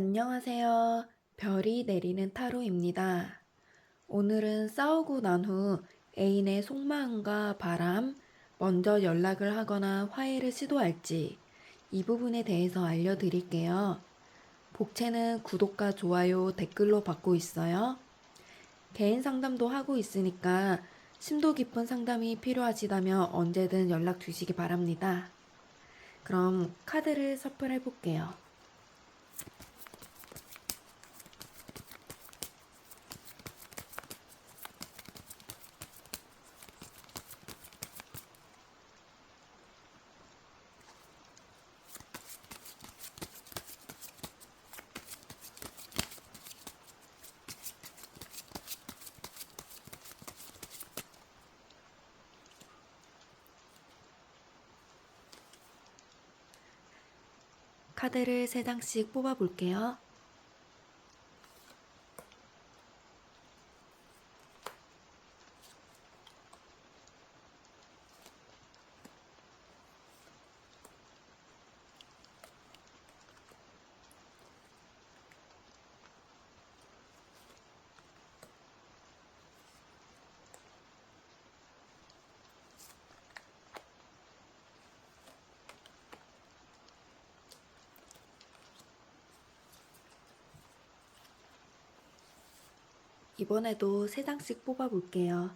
안녕하세요. 별이 내리는 타로입니다. 오늘은 싸우고 난 후 애인의 속마음과 바람, 먼저 연락을 하거나 화해를 시도할지 이 부분에 대해서 알려드릴게요. 복채는 구독과 좋아요, 댓글로 받고 있어요. 개인 상담도 하고 있으니까 심도 깊은 상담이 필요하시다면 언제든 연락 주시기 바랍니다. 그럼 카드를 셔플해 볼게요. 카드를 3장씩 뽑아 볼게요. 이번에도 3장씩 뽑아 볼게요.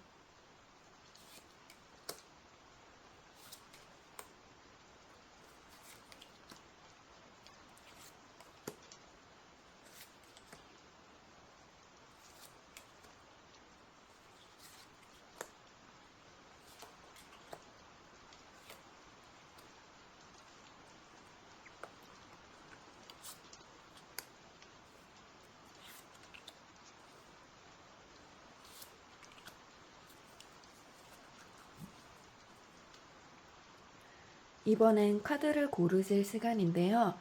이번엔 카드를 고르실 시간인데요.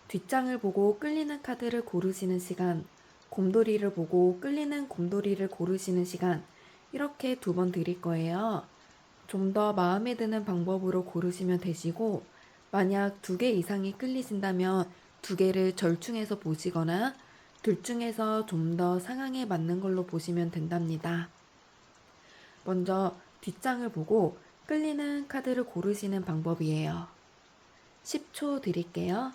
뒷장을 보고 끌리는 카드를 고르시는 시간, 곰돌이를 보고 끌리는 곰돌이를 고르시는 시간, 이렇게 2번 드릴 거예요. 좀 더 마음에 드는 방법으로 고르시면 되시고, 만약 2개 이상이 끌리신다면 2개를 절충해서 보시거나 둘 중에서 좀 더 상황에 맞는 걸로 보시면 된답니다. 먼저 뒷장을 보고 끌리는 카드를 고르시는 방법이에요. 10초 드릴게요.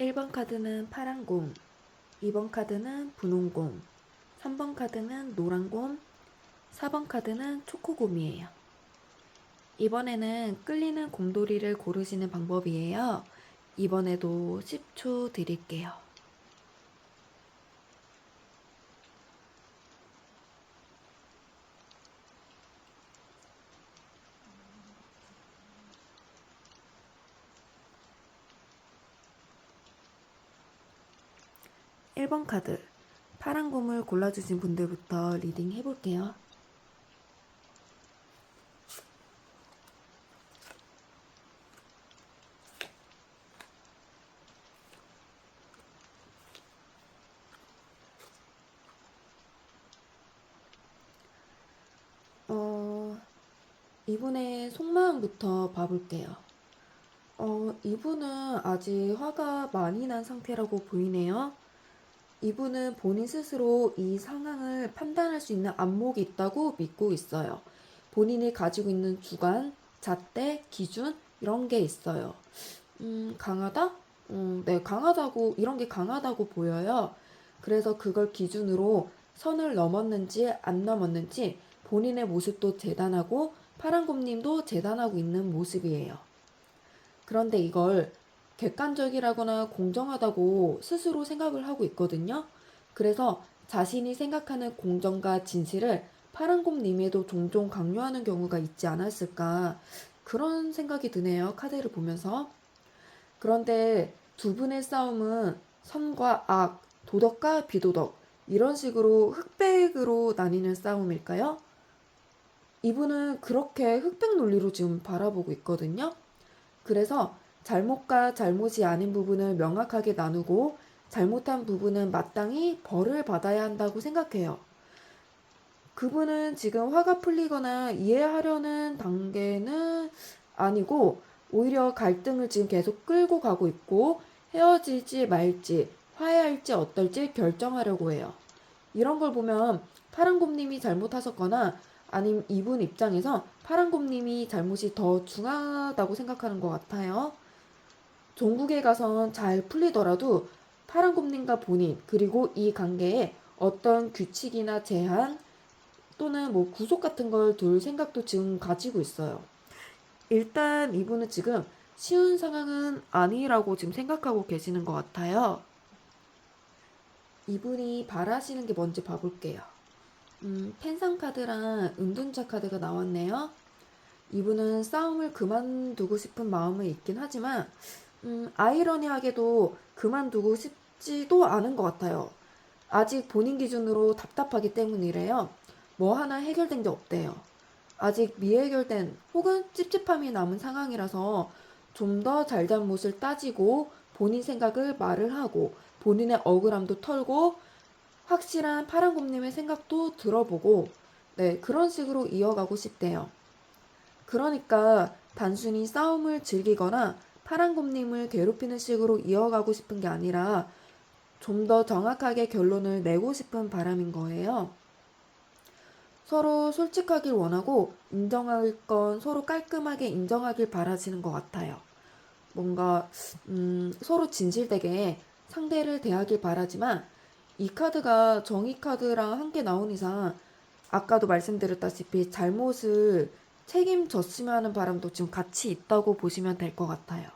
1번 카드는 파란 곰, 2번 카드는 분홍 곰, 3번 카드는 노란 곰, 4번 카드는 초코곰이에요. 이번에는 끌리는 곰돌이를 고르시는 방법이에요. 이번에도 10초 드릴게요. 1번 카드, 파란 곰을 골라주신 분들부터 리딩 해볼게요. 이분의 속마음부터 봐볼게요. 이분은 아직 화가 많이 난 상태라고 보이네요. 이분은 본인 스스로 이 상황을 판단할 수 있는 안목이 있다고 믿고 있어요. 본인이 가지고 있는 주관, 잣대, 기준 이런 게 있어요. 강하다? 네, 강하다고 이런 게 강하다고 보여요. 그래서 그걸 기준으로 선을 넘었는지 안 넘었는지 본인의 모습도 재단하고 파란곰님도 재단하고 있는 모습이에요. 그런데 이걸 객관적이라거나 공정하다고 스스로 생각을 하고 있거든요. 그래서 자신이 생각하는 공정과 진실을 파란곰님에도 종종 강요하는 경우가 있지 않았을까 그런 생각이 드네요. 카드를 보면서. 그런데 2분의 싸움은 선과 악, 도덕과 비도덕 이런 식으로 흑백으로 나뉘는 싸움일까요? 이분은 그렇게 흑백 논리로 지금 바라보고 있거든요. 그래서 잘못과 잘못이 아닌 부분을 명확하게 나누고 잘못한 부분은 마땅히 벌을 받아야 한다고 생각해요. 그분은 지금 화가 풀리거나 이해하려는 단계는 아니고 오히려 갈등을 지금 계속 끌고 가고 있고 헤어질지 말지 화해할지 어떨지 결정하려고 해요. 이런 걸 보면 파랑곰님이 잘못하셨거나 아니면 이분 입장에서 파랑곰님이 잘못이 더 중하다고 생각하는 것 같아요. 종국에 가선 잘 풀리더라도 파랑곰님과 본인 그리고 이 관계에 어떤 규칙이나 제한 또는 뭐 구속 같은 걸 둘 생각도 지금 가지고 있어요. 일단 이분은 지금 쉬운 상황은 아니라고 지금 생각하고 계시는 것 같아요. 이분이 바라시는 게 뭔지 봐볼게요. 펜상 카드랑 은둔자 카드가 나왔네요. 이분은 싸움을 그만두고 싶은 마음은 있긴 하지만 아이러니하게도 그만두고 싶지도 않은 것 같아요. 아직 본인 기준으로 답답하기 때문이래요. 뭐 하나 해결된 게 없대요. 아직 미해결된 혹은 찝찝함이 남은 상황이라서 좀 더 잘잘못을 따지고 본인 생각을 말을 하고 본인의 억울함도 털고 확실한 파랑곰님의 생각도 들어보고 네, 그런 식으로 이어가고 싶대요. 그러니까 단순히 싸움을 즐기거나 파랑곰님을 괴롭히는 식으로 이어가고 싶은 게 아니라 좀 더 정확하게 결론을 내고 싶은 바람인 거예요. 서로 솔직하길 원하고 인정할 건 서로 깔끔하게 인정하길 바라시는 것 같아요. 뭔가 서로 진실되게 상대를 대하길 바라지만 이 카드가 정의 카드랑 함께 나온 이상 아까도 말씀드렸다시피 잘못을 책임졌으면 하는 바람도 지금 같이 있다고 보시면 될 것 같아요.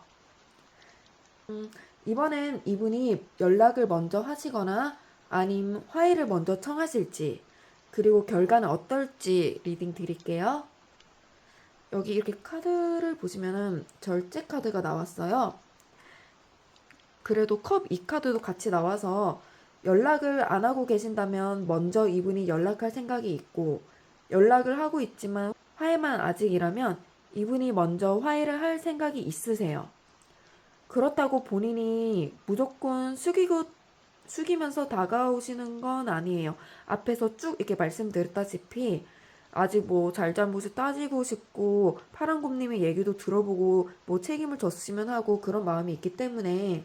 이번엔 이분이 연락을 먼저 하시거나 아님 화해를 먼저 청하실지 그리고 결과는 어떨지 리딩 드릴게요. 여기 이렇게 카드를 보시면은 절제 카드가 나왔어요. 그래도 컵 2카드도 같이 나와서 연락을 안 하고 계신다면 먼저 이분이 연락할 생각이 있고 연락을 하고 있지만 화해만 아직이라면 이분이 먼저 화해를 할 생각이 있으세요. 그렇다고 본인이 무조건 숙이면서 다가오시는 건 아니에요. 앞에서 쭉 이렇게 말씀드렸다시피 아직 뭐 잘잘못을 따지고 싶고 파랑곰님의 얘기도 들어보고 뭐 책임을 졌으면 하고 그런 마음이 있기 때문에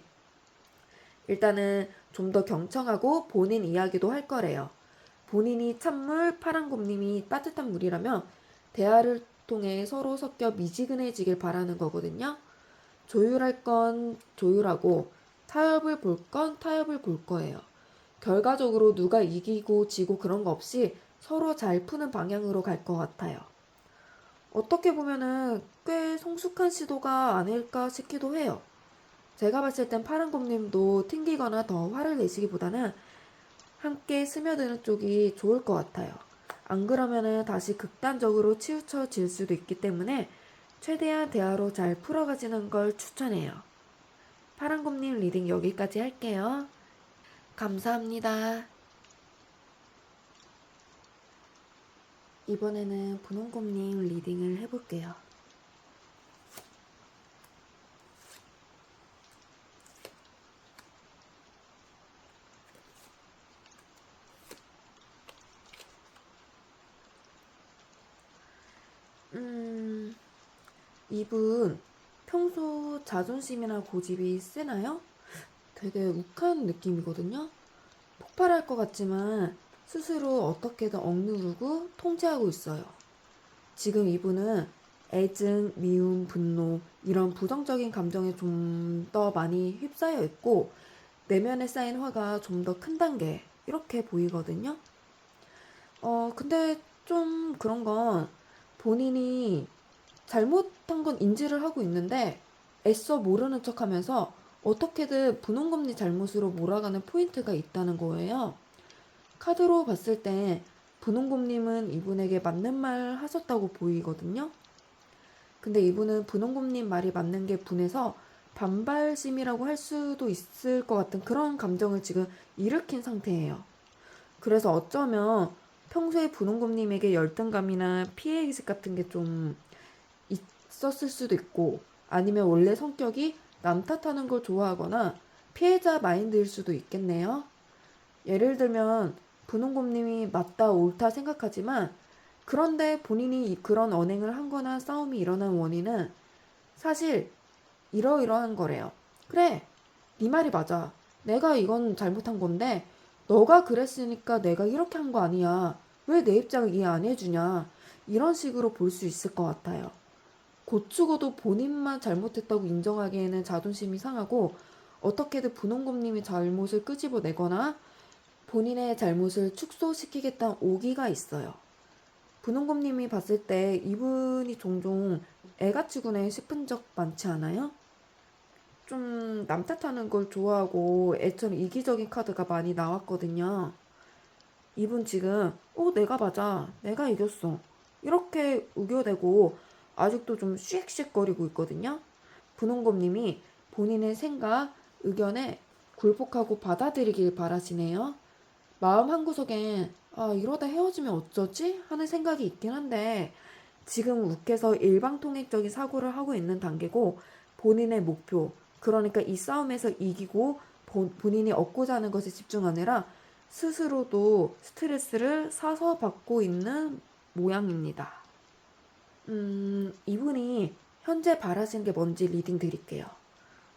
일단은 좀 더 경청하고 본인 이야기도 할 거래요. 본인이 찬물, 파랑곰님이 따뜻한 물이라면 대화를 통해 서로 섞여 미지근해지길 바라는 거거든요. 조율할 건 조율하고 타협을 볼 건 타협을 볼 거예요. 결과적으로 누가 이기고 지고 그런 거 없이 서로 잘 푸는 방향으로 갈 것 같아요. 어떻게 보면은 꽤 성숙한 시도가 아닐까 싶기도 해요. 제가 봤을 땐 파란곰님도 튕기거나 더 화를 내시기보다는 함께 스며드는 쪽이 좋을 것 같아요. 안 그러면은 다시 극단적으로 치우쳐질 수도 있기 때문에 최대한 대화로 잘 풀어가지는 걸 추천해요. 파란곰님 리딩 여기까지 할게요. 감사합니다. 이번에는 분홍곰님 리딩을 해볼게요. 이분 평소 자존심이나 고집이 세나요? 되게 욱한 느낌이거든요. 폭발할 것 같지만 스스로 어떻게든 억누르고 통제하고 있어요. 지금 이분은 애증, 미움, 분노 이런 부정적인 감정에 좀 더 많이 휩싸여 있고 내면에 쌓인 화가 좀 더 큰 단계 이렇게 보이거든요. 근데 좀 그런 건 본인이 잘못한 건 인지를 하고 있는데 애써 모르는 척 하면서 어떻게든 분홍금리 잘못으로 몰아가는 포인트가 있다는 거예요. 카드로 봤을 때 분홍곰님은 이분에게 맞는 말 하셨다고 보이거든요. 근데 이분은 분홍곰님 말이 맞는 게 분해서 반발심이라고 할 수도 있을 것 같은 그런 감정을 지금 일으킨 상태예요. 그래서 어쩌면 평소에 분홍곰님에게 열등감이나 피해의식 같은 게 좀 있었을 수도 있고 아니면 원래 성격이 남 탓하는 걸 좋아하거나 피해자 마인드일 수도 있겠네요. 예를 들면 분홍곰님이 맞다 옳다 생각하지만 그런데 본인이 그런 언행을 한 거나 싸움이 일어난 원인은 사실 이러이러한 거래요. 그래, 네 말이 맞아. 내가 이건 잘못한 건데 너가 그랬으니까 내가 이렇게 한 거 아니야. 왜 내 입장을 이해 안 해주냐. 이런 식으로 볼 수 있을 것 같아요. 고추고도 본인만 잘못했다고 인정하기에는 자존심이 상하고 어떻게든 분홍곰님의 잘못을 끄집어내거나 본인의 잘못을 축소시키겠다는 오기가 있어요. 분홍곰님이 봤을 때 이분이 종종 애가치구네 싶은 적 많지 않아요? 좀 남 탓하는 걸 좋아하고 애처럼 이기적인 카드가 많이 나왔거든요. 이분 지금 내가 맞아. 내가 이겼어. 이렇게 우겨대고 아직도 좀 씩씩거리고 있거든요. 분홍곰님이 본인의 생각, 의견에 굴복하고 받아들이길 바라시네요. 마음 한구석엔 이러다 헤어지면 어쩌지? 하는 생각이 있긴 한데 지금 욱해서 일방통행적인 사고를 하고 있는 단계고 본인의 목표, 그러니까 이 싸움에서 이기고 본인이 얻고자 하는 것에 집중하느라 스스로도 스트레스를 사서 받고 있는 모양입니다. 이분이 현재 바라시는 게 뭔지 리딩 드릴게요.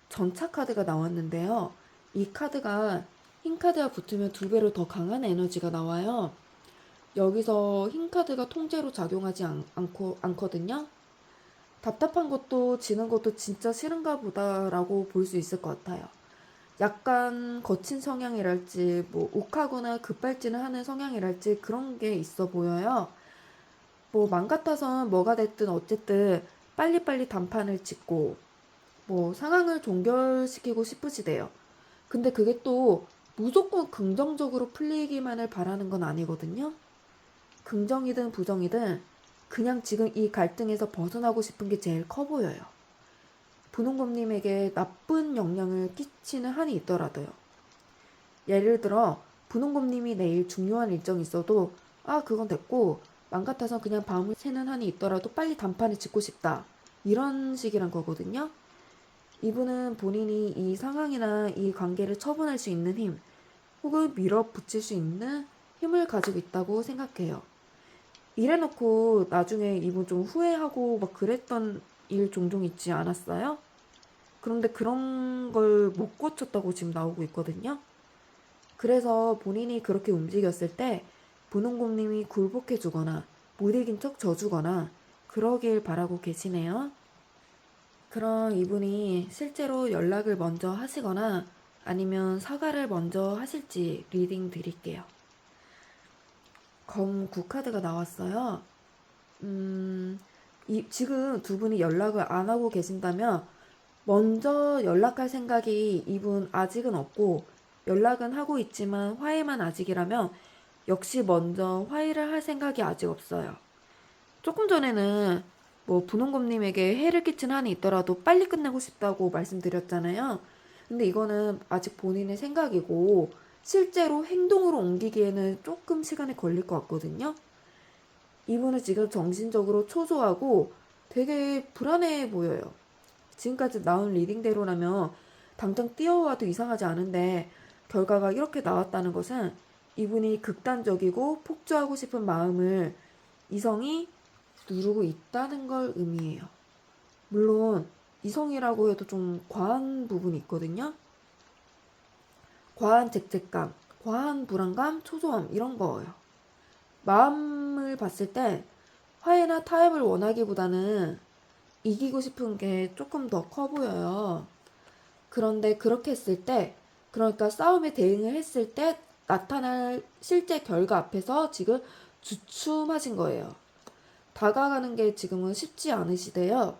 전차 카드가 나왔는데요. 이 카드가 흰 카드와 붙으면 2배로 더 강한 에너지가 나와요. 여기서 흰 카드가 통제로 작용하지 않거든요. 답답한 것도 지는 것도 진짜 싫은가 보다라고 볼 수 있을 것 같아요. 약간 거친 성향이랄지 뭐 욱하거나 급발진을 하는 성향이랄지 그런 게 있어 보여요. 뭐 맘 같아선 뭐가 됐든 어쨌든 빨리빨리 단판을 짓고 뭐 상황을 종결시키고 싶으시대요. 근데 그게 또 무조건 긍정적으로 풀리기만을 바라는 건 아니거든요. 긍정이든 부정이든 그냥 지금 이 갈등에서 벗어나고 싶은 게 제일 커 보여요. 분홍곰님에게 나쁜 영향을 끼치는 한이 있더라도요. 예를 들어 분홍곰님이 내일 중요한 일정이 있어도 그건 됐고 맘 같아서 그냥 밤을 새는 한이 있더라도 빨리 단판을 짓고 싶다. 이런 식이란 거거든요. 이분은 본인이 이 상황이나 이 관계를 처분할 수 있는 힘 혹은 밀어붙일 수 있는 힘을 가지고 있다고 생각해요. 이래놓고 나중에 이분 좀 후회하고 막 그랬던 일 종종 있지 않았어요? 그런데 그런 걸 못 고쳤다고 지금 나오고 있거든요. 그래서 본인이 그렇게 움직였을 때 분홍곰님이 굴복해주거나 못 이긴 척 져주거나 그러길 바라고 계시네요. 그럼 이분이 실제로 연락을 먼저 하시거나 아니면 사과를 먼저 하실지 리딩 드릴게요. 검 9카드가 나왔어요. 지금 두 분이 연락을 안 하고 계신다면 먼저 연락할 생각이 이분 아직은 없고 연락은 하고 있지만 화해만 아직이라면 역시 먼저 화해를 할 생각이 아직 없어요. 조금 전에는 뭐 분홍곰님에게 해를 끼친 한이 있더라도 빨리 끝내고 싶다고 말씀드렸잖아요. 근데 이거는 아직 본인의 생각이고 실제로 행동으로 옮기기에는 조금 시간이 걸릴 것 같거든요. 이분은 지금 정신적으로 초조하고 되게 불안해 보여요. 지금까지 나온 리딩대로라면 당장 뛰어와도 이상하지 않은데 결과가 이렇게 나왔다는 것은 이분이 극단적이고 폭주하고 싶은 마음을 이성이 누르고 있다는 걸 의미해요. 물론 이성이라고 해도 좀 과한 부분이 있거든요. 과한 죄책감, 과한 불안감, 초조함 이런 거예요. 마음을 봤을 때 화해나 타협을 원하기보다는 이기고 싶은 게 조금 더 커 보여요. 그런데 그렇게 했을 때, 그러니까 싸움에 대응을 했을 때 나타날 실제 결과 앞에서 지금 주춤하신 거예요. 다가가는 게 지금은 쉽지 않으시대요.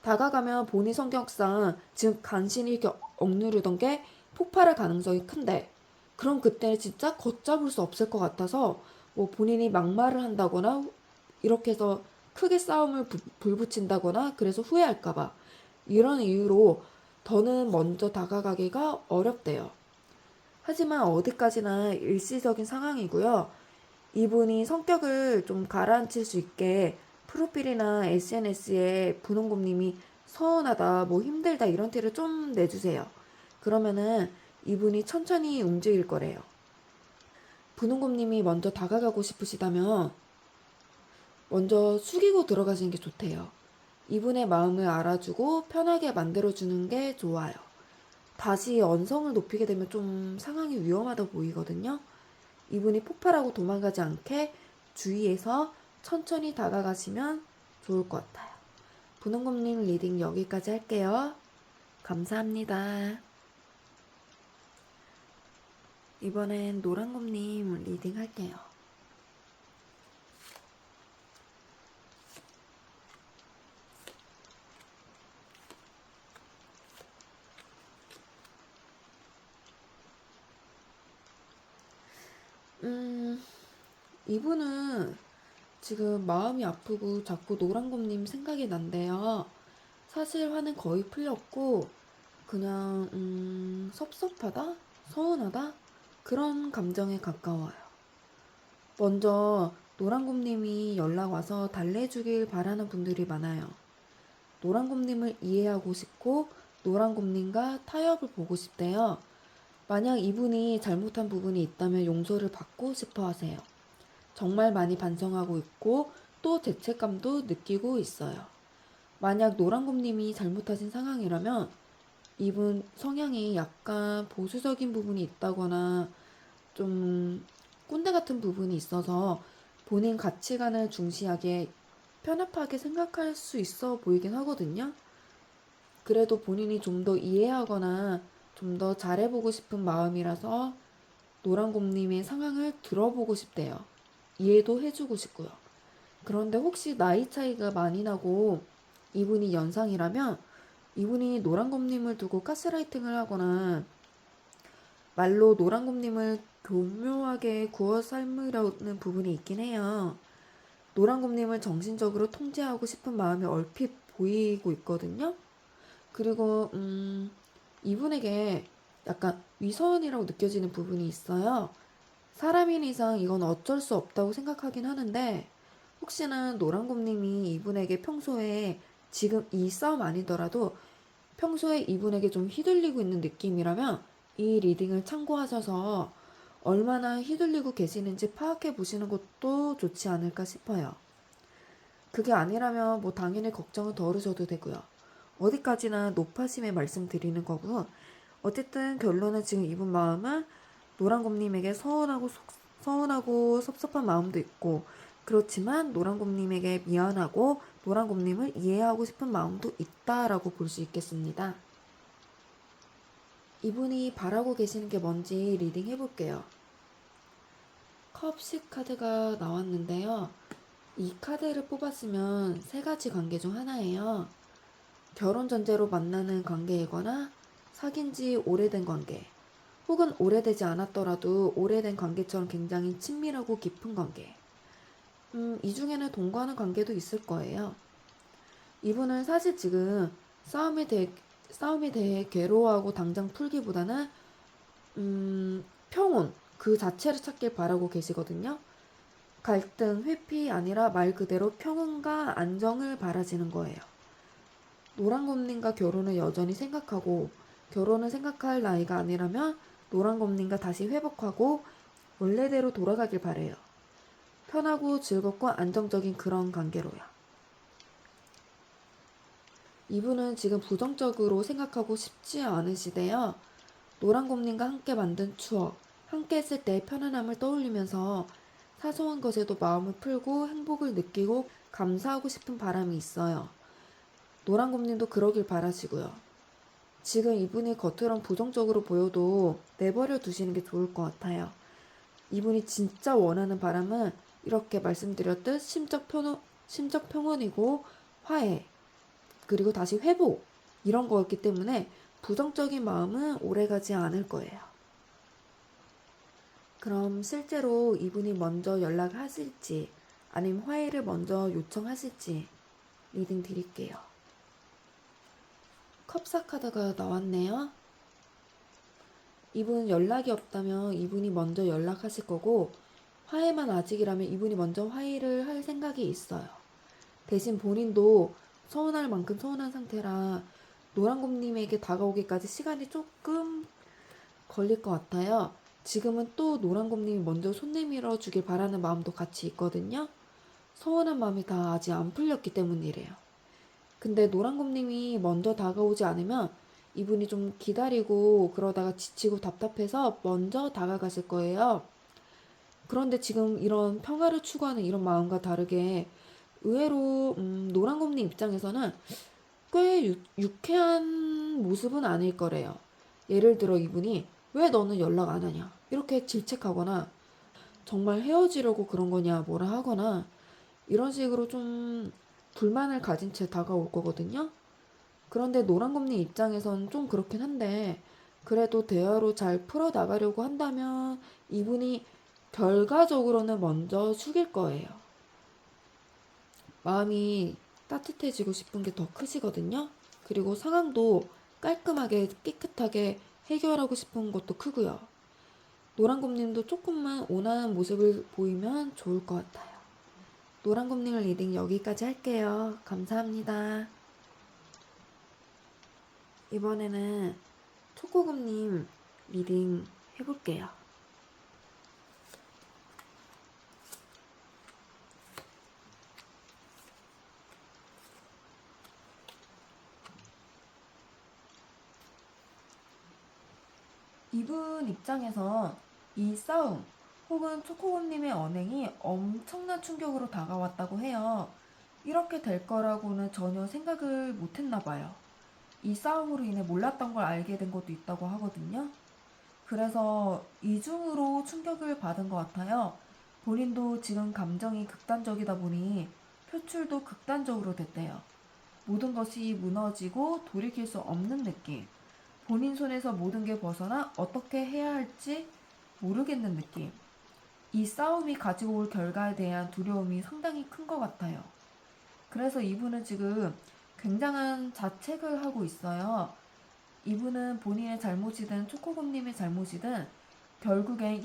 다가가면 본인 성격상 지금 간신히 이렇게 억누르던 게 폭발할 가능성이 큰데, 그럼 그때는 진짜 걷잡을 수 없을 것 같아서 뭐 본인이 막말을 한다거나 이렇게 해서 크게 싸움을 불붙인다거나 그래서 후회할까봐 이런 이유로 더는 먼저 다가가기가 어렵대요. 하지만 어디까지나 일시적인 상황이고요. 이분이 성격을 좀 가라앉힐 수 있게 프로필이나 SNS에 분홍곰님이 서운하다, 뭐 힘들다 이런 티를 좀 내주세요. 그러면은 이분이 천천히 움직일 거래요. 분홍곰님이 먼저 다가가고 싶으시다면 먼저 숙이고 들어가시는 게 좋대요. 이분의 마음을 알아주고 편하게 만들어주는 게 좋아요. 다시 언성을 높이게 되면 좀 상황이 위험하다 보이거든요. 이분이 폭발하고 도망가지 않게 주의해서 천천히 다가가시면 좋을 것 같아요. 분홍곰님 리딩 여기까지 할게요. 감사합니다. 이번엔 노란곰님 리딩 할게요. 이분은 지금 마음이 아프고 자꾸 노란곰님 생각이 난대요. 사실 화는 거의 풀렸고 그냥 섭섭하다? 서운하다? 그런 감정에 가까워요. 먼저 노란곰님이 연락 와서 달래주길 바라는 분들이 많아요. 노란곰님을 이해하고 싶고 노란곰님과 타협을 보고 싶대요. 만약 이분이 잘못한 부분이 있다면 용서를 받고 싶어 하세요. 정말 많이 반성하고 있고 또 죄책감도 느끼고 있어요. 만약 노란곰님이 잘못하신 상황이라면 이분 성향이 약간 보수적인 부분이 있다거나 좀 꼰대 같은 부분이 있어서 본인 가치관을 중시하게 편협하게 생각할 수 있어 보이긴 하거든요. 그래도 본인이 좀 더 이해하거나 좀 더 잘해보고 싶은 마음이라서 노란곰님의 상황을 들어보고 싶대요. 이해도 해주고 싶고요. 그런데 혹시 나이 차이가 많이 나고 이분이 연상이라면 이분이 노란곰님을 두고 가스라이팅을 하거나 말로 노란곰님을 교묘하게 구워 삶으려는 부분이 있긴 해요. 노란곰님을 정신적으로 통제하고 싶은 마음이 얼핏 보이고 있거든요. 그리고 이분에게 약간 위선이라고 느껴지는 부분이 있어요. 사람인 이상 이건 어쩔 수 없다고 생각하긴 하는데 혹시나 노란곰님이 이분에게 평소에 지금 이 싸움 아니더라도 평소에 이분에게 좀 휘둘리고 있는 느낌이라면 이 리딩을 참고하셔서 얼마나 휘둘리고 계시는지 파악해 보시는 것도 좋지 않을까 싶어요. 그게 아니라면 뭐 당연히 걱정은 덜으셔도 되고요. 어디까지나 높아심에 말씀드리는 거고 어쨌든 결론은 지금 이분 마음은 노란곰님에게 서운하고 섭섭한 마음도 있고 그렇지만 노란곰님에게 미안하고 노란곰님을 이해하고 싶은 마음도 있다라고 볼 수 있겠습니다. 이분이 바라고 계시는 게 뭔지 리딩 해볼게요. 컵10 카드가 나왔는데요. 이 카드를 뽑았으면 세 가지 관계 중 하나예요. 결혼 전제로 만나는 관계이거나 사귄 지 오래된 관계, 혹은 오래되지 않았더라도 오래된 관계처럼 굉장히 친밀하고 깊은 관계. 이 중에는 동거하는 관계도 있을 거예요. 이분은 사실 지금 싸움에 대해 괴로워하고 당장 풀기보다는 평온 그 자체를 찾길 바라고 계시거든요. 갈등, 회피 아니라 말 그대로 평온과 안정을 바라시는 거예요. 노란곰님과 결혼을 여전히 생각하고 결혼을 생각할 나이가 아니라면 노란곰님과 다시 회복하고 원래대로 돌아가길 바래요. 편하고 즐겁고 안정적인 그런 관계로요. 이분은 지금 부정적으로 생각하고 싶지 않으시대요. 노란곰님과 함께 만든 추억, 함께 했을 때의 편안함을 떠올리면서 사소한 것에도 마음을 풀고 행복을 느끼고 감사하고 싶은 바람이 있어요. 노란곰님도 그러길 바라시고요. 지금 이분이 겉으론 부정적으로 보여도 내버려 두시는 게 좋을 것 같아요. 이분이 진짜 원하는 바람은 이렇게 말씀드렸듯 심적 평온이고 화해, 그리고 다시 회복 이런 거였기 때문에 부정적인 마음은 오래가지 않을 거예요. 그럼 실제로 이분이 먼저 연락하실지 아니면 화해를 먼저 요청하실지 리딩 드릴게요. 컵사 카드가 나왔네요. 이분 연락이 없다면 이분이 먼저 연락하실 거고 화해만 아직이라면 이분이 먼저 화해를 할 생각이 있어요. 대신 본인도 서운할 만큼 서운한 상태라 노란곰님에게 다가오기까지 시간이 조금 걸릴 것 같아요. 지금은 또 노란곰님이 먼저 손 내밀어 주길 바라는 마음도 같이 있거든요. 서운한 마음이 다 아직 안 풀렸기 때문이래요. 근데 노란곰님이 먼저 다가오지 않으면 이분이 좀 기다리고 그러다가 지치고 답답해서 먼저 다가가실 거예요. 그런데 지금 이런 평화를 추구하는 이런 마음과 다르게 의외로 노란곰님 입장에서는 꽤 유쾌한 모습은 아닐 거래요. 예를 들어 이분이 왜 너는 연락 안 하냐 이렇게 질책하거나 정말 헤어지려고 그런 거냐 뭐라 하거나 이런 식으로 좀 불만을 가진 채 다가올 거거든요. 그런데 노란곰님 입장에선 좀 그렇긴 한데 그래도 대화로 잘 풀어나가려고 한다면 이분이 결과적으로는 먼저 숙일 거예요. 마음이 따뜻해지고 싶은 게 더 크시거든요. 그리고 상황도 깔끔하게 깨끗하게 해결하고 싶은 것도 크고요. 노란곰님도 조금만 온화한 모습을 보이면 좋을 것 같아요. 노란곰님 리딩 여기까지 할게요. 감사합니다. 이번에는 초코곰님 리딩 해볼게요. 이분 입장에서 이 싸움 혹은 초코곰님의 언행이 엄청난 충격으로 다가왔다고 해요. 이렇게 될 거라고는 전혀 생각을 못했나 봐요. 이 싸움으로 인해 몰랐던 걸 알게 된 것도 있다고 하거든요. 그래서 이중으로 충격을 받은 것 같아요. 본인도 지금 감정이 극단적이다 보니 표출도 극단적으로 됐대요. 모든 것이 무너지고 돌이킬 수 없는 느낌. 본인 손에서 모든 게 벗어나 어떻게 해야 할지 모르겠는 느낌. 이 싸움이 가지고 올 결과에 대한 두려움이 상당히 큰 것 같아요. 그래서 이분은 지금 굉장한 자책을 하고 있어요. 이분은 본인의 잘못이든 초코곰님의 잘못이든 결국엔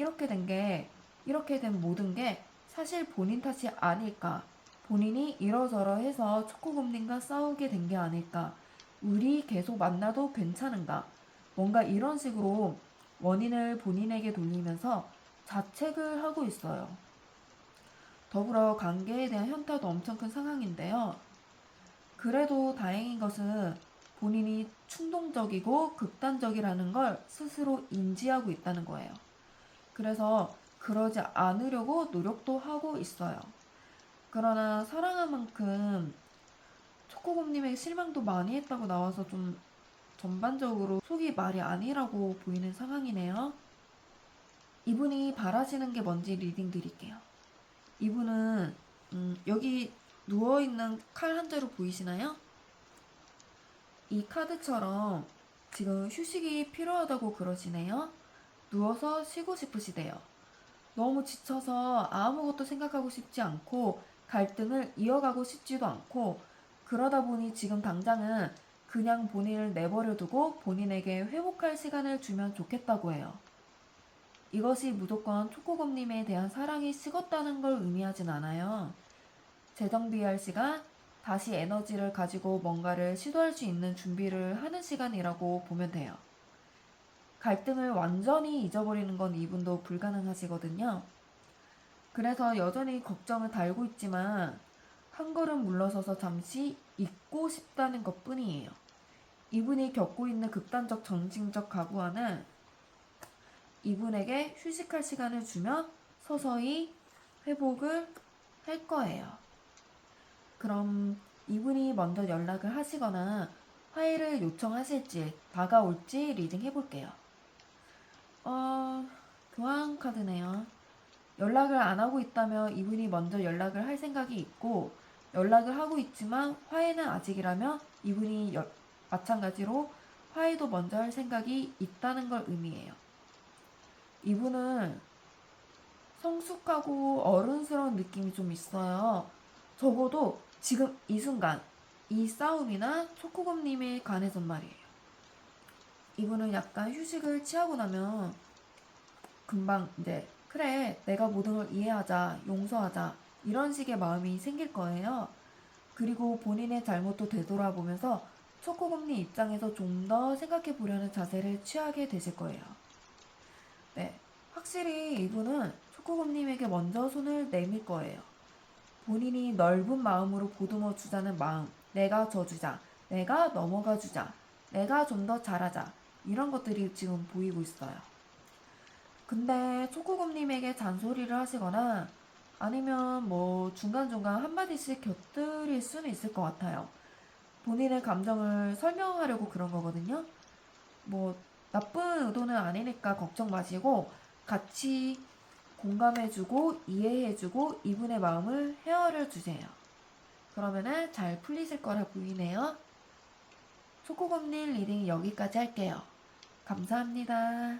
이렇게 된 모든 게 사실 본인 탓이 아닐까. 본인이 이러저러해서 초코곰님과 싸우게 된 게 아닐까. 우리 계속 만나도 괜찮은가. 뭔가 이런 식으로 원인을 본인에게 돌리면서 자책을 하고 있어요. 더불어 관계에 대한 현타도 엄청 큰 상황인데요. 그래도 다행인 것은 본인이 충동적이고 극단적이라는 걸 스스로 인지하고 있다는 거예요. 그래서 그러지 않으려고 노력도 하고 있어요. 그러나 사랑한 만큼 초코곰님에게 실망도 많이 했다고 나와서 좀 전반적으로 속이 말이 아니라고 보이는 상황이네요. 이분이 바라시는 게 뭔지 리딩 드릴게요. 이분은 여기 누워있는 칼 한 자루 보이시나요? 이 카드처럼 지금 휴식이 필요하다고 그러시네요. 누워서 쉬고 싶으시대요. 너무 지쳐서 아무것도 생각하고 싶지 않고 갈등을 이어가고 싶지도 않고 그러다 보니 지금 당장은 그냥 본인을 내버려 두고 본인에게 회복할 시간을 주면 좋겠다고 해요. 이것이 무조건 초코곰님에 대한 사랑이 식었다는 걸 의미하진 않아요. 재정비할 시간, 다시 에너지를 가지고 뭔가를 시도할 수 있는 준비를 하는 시간이라고 보면 돼요. 갈등을 완전히 잊어버리는 건 이분도 불가능하시거든요. 그래서 여전히 걱정을 달고 있지만 한 걸음 물러서서 잠시 잊고 싶다는 것 뿐이에요. 이분이 겪고 있는 극단적 정신적 각오와는 이분에게 휴식할 시간을 주면 서서히 회복을 할 거예요. 그럼 이분이 먼저 연락을 하시거나 화해를 요청하실지 다가올지 리딩 해볼게요. 교환 카드네요. 연락을 안 하고 있다면 이분이 먼저 연락을 할 생각이 있고 연락을 하고 있지만 화해는 아직이라면 이분이 마찬가지로 화해도 먼저 할 생각이 있다는 걸 의미해요. 이분은 성숙하고 어른스러운 느낌이 좀 있어요. 적어도 지금 이 순간 이 싸움이나 초코곰님에 관해선 말이에요. 이분은 약간 휴식을 취하고 나면 금방 이제 그래 내가 모든 걸 이해하자 용서하자 이런 식의 마음이 생길 거예요. 그리고 본인의 잘못도 되돌아보면서 초코곰님 입장에서 좀 더 생각해 보려는 자세를 취하게 되실 거예요. 확실히 이분은 초코곰님에게 먼저 손을 내밀 거예요. 본인이 넓은 마음으로 보듬어 주자는 마음, 내가 져주자, 내가 넘어가 주자, 내가 좀 더 잘하자, 이런 것들이 지금 보이고 있어요. 근데 초코곰님에게 잔소리를 하시거나 아니면 뭐 중간중간 한마디씩 곁들일 수는 있을 것 같아요. 본인의 감정을 설명하려고 그런 거거든요. 뭐 나쁜 의도는 아니니까 걱정 마시고 같이 공감해주고 이해해주고 이분의 마음을 헤아려 주세요. 그러면은 잘 풀리실 거라 보이네요. 초코곰님 리딩 여기까지 할게요. 감사합니다.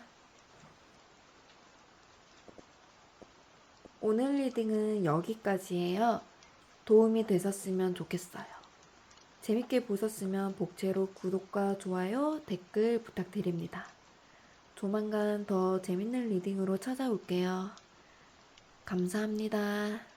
오늘 리딩은 여기까지예요. 도움이 되셨으면 좋겠어요. 재밌게 보셨으면 복채로 구독과 좋아요, 댓글 부탁드립니다. 조만간 더 재밌는 리딩으로 찾아올게요. 감사합니다.